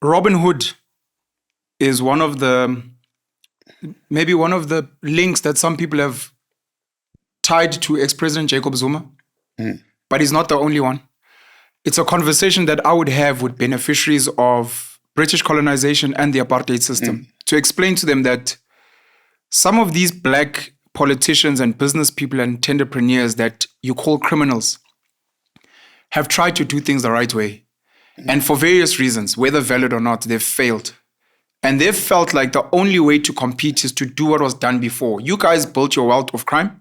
Robin Hood is maybe one of the links that some people have tied to ex-President Jacob Zuma, but he's not the only one. It's a conversation that I would have with beneficiaries of British colonization and the apartheid system to explain to them that some of these black politicians and business people and entrepreneurs that you call criminals have tried to do things the right way. And for various reasons, whether valid or not, they've failed. And they've felt like the only way to compete is to do what was done before. You guys built your wealth of crime.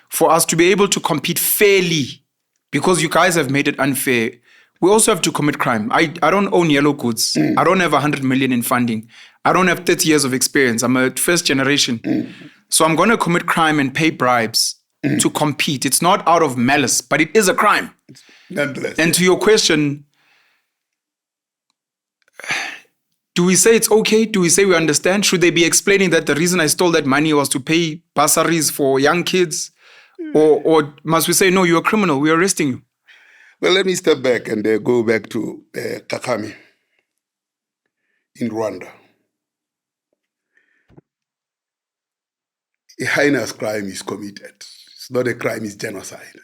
For us to be able to compete fairly, because you guys have made it unfair, we also have to commit crime. I don't own yellow goods. I don't have 100 million in funding. I don't have 30 years of experience. I'm a first generation. So I'm going to commit crime and pay bribes to compete. It's not out of malice, but it is a crime. Nonetheless. And to your question, do we say it's okay? Do we say we understand? Should they be explaining that the reason I stole that money was to pay bursaries for young kids? Or must we say, no, you're a criminal, we're arresting you? Well, let me step back and go back to Kagame in Rwanda. A heinous crime is committed. It's not a crime, it's genocide.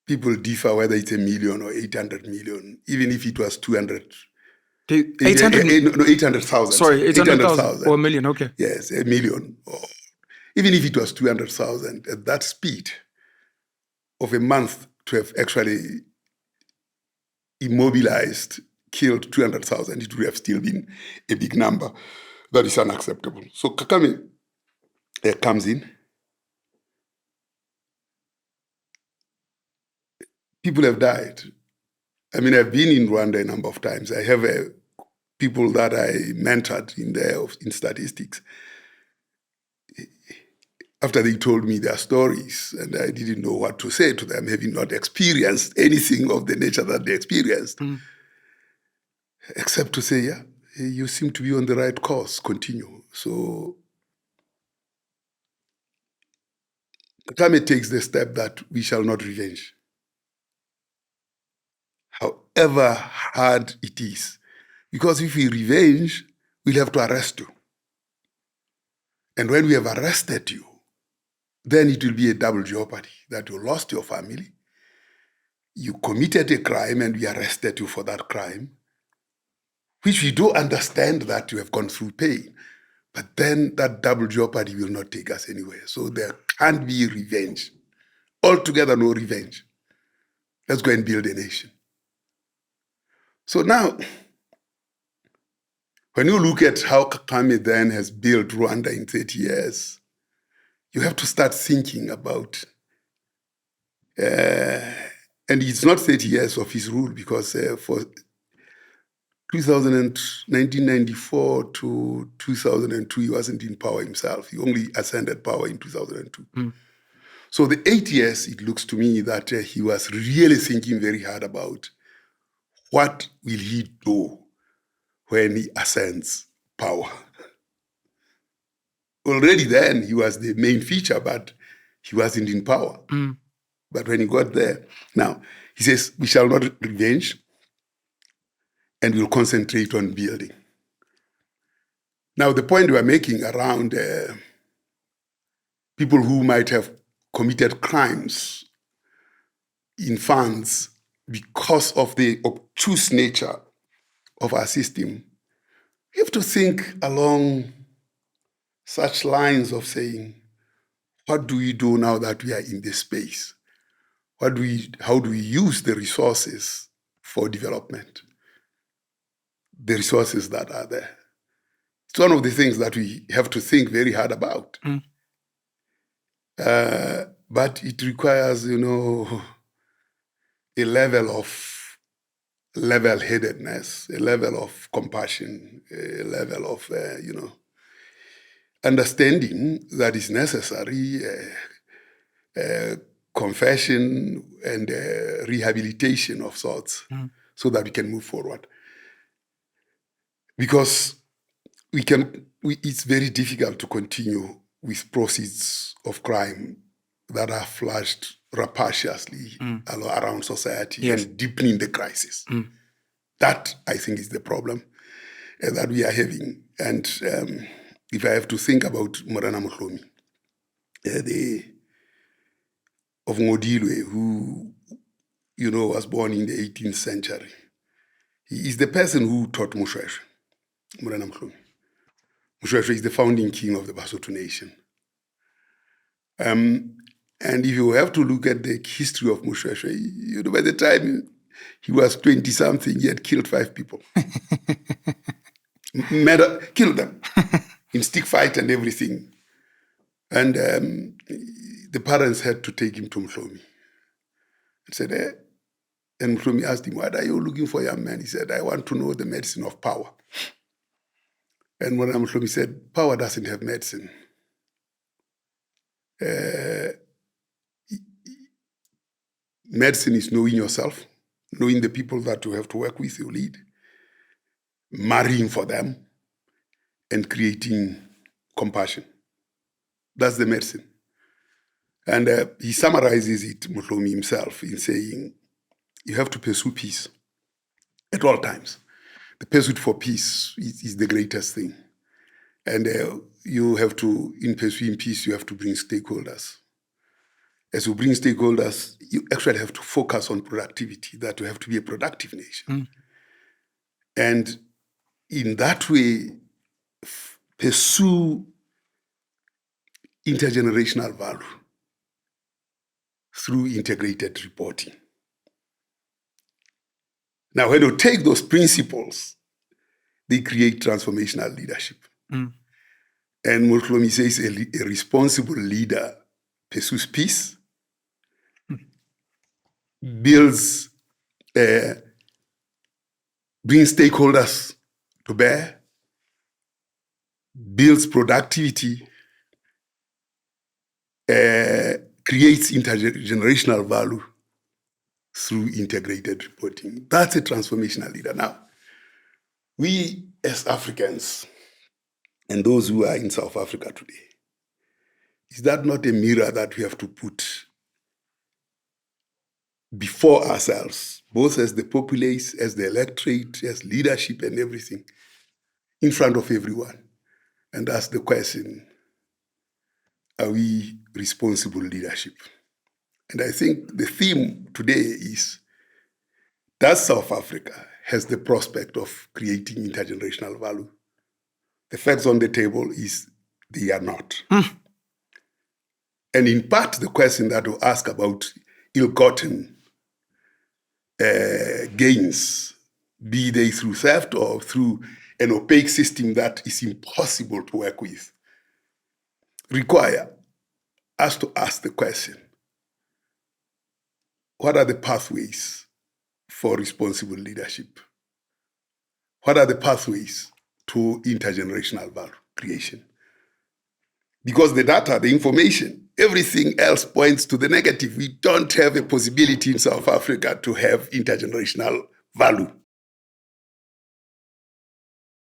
People differ whether it's 1 million or 800 million, even if it was 200. 800,000. Sorry, 800,000 or 1 million, okay. Yes, 1 million. Even if it was 200,000, at that speed of a month to have actually immobilized, killed 200,000, it would have still been a big number. That is unacceptable. So Kagame comes in. People have died. I mean, I've been in Rwanda a number of times. I have people that I mentored in statistics. After they told me their stories, and I didn't know what to say to them, having not experienced anything of the nature that they experienced, except to say, yeah, you seem to be on the right course, continue. So Kagame takes the step that we shall not revenge. However hard it is. Because if we revenge, we'll have to arrest you. And when we have arrested you, then it will be a double jeopardy, that you lost your family, you committed a crime and we arrested you for that crime, which we do understand that you have gone through pain. But then that double jeopardy will not take us anywhere. So there can't be revenge. Altogether, no revenge. Let's go and build a nation. So now, when you look at how Kagame then has built Rwanda in 30 years, you have to start thinking about, and it's not 30 years of his rule, because for 1994 to 2002, he wasn't in power himself. He only ascended power in 2002. So the 8 years, it looks to me that he was really thinking very hard about what will he do when he ascends power. Already then, he was the main feature, but he wasn't in power. But when he got there, now, he says, we shall not revenge, and we'll concentrate on building. Now, the point we're making around people who might have committed crimes in funds because of the obtuse nature of our system, we have to think along such lines of saying, what do we do now that we are in this space? How do we use the resources for development? The resources that are there. It's one of the things that we have to think very hard about. But it requires, a level of level-headedness, a level of compassion, a level of, understanding that is necessary, confession and rehabilitation of sorts, so that we can move forward. Because it's very difficult to continue with proceeds of crime that are flushed rapaciously around society and deepening the crisis. That, I think, is the problem that we are having. And if I have to think about Morana Mohlomi, of Ngodilwe, who, was born in the 18th century, he is the person who taught Moshoeshoe, Morana Mohlomi. Moshoeshoe is the founding king of the Basotho nation. And if you have to look at the history of Moshoeshoe, by the time he was 20-something, he had killed 5 people. Killed them in stick fight and everything. And the parents had to take him to Mohlomi. And said, and Mohlomi asked him, what are you looking for, young man? He said, I want to know the medicine of power. And when Mohlomi said, power doesn't have medicine. Medicine is knowing yourself, knowing the people that you have to work with, you lead, marrying for them, and creating compassion. That's the medicine. And he summarizes it, Mohlomi himself, in saying, you have to pursue peace at all times. The pursuit for peace is the greatest thing. And you have to, in pursuing peace, you have to bring stakeholders. As you bring stakeholders, you actually have to focus on productivity, that you have to be a productive nation. And in that way, pursue intergenerational value through integrated reporting. Now, when you take those principles, they create transformational leadership. And Mohlomi says a responsible leader pursues peace, brings stakeholders to bear, builds productivity, creates intergenerational value through integrated reporting. That's a transformational leader. Now, we as Africans, and those who are in South Africa today, is that not a mirror that we have to put before ourselves, both as the populace, as the electorate, as leadership and everything, in front of everyone? And that's the question, are we responsible leadership? And I think the theme today is, does South Africa has the prospect of creating intergenerational value? The facts on the table is they are not. And in part, the question that we ask about ill-gotten gains, be they through theft or through an opaque system that is impossible to work with, require us to ask the question, what are the pathways for responsible leadership? What are the pathways to intergenerational value creation? Because the data, the information, everything else points to the negative. We don't have a possibility in South Africa to have intergenerational value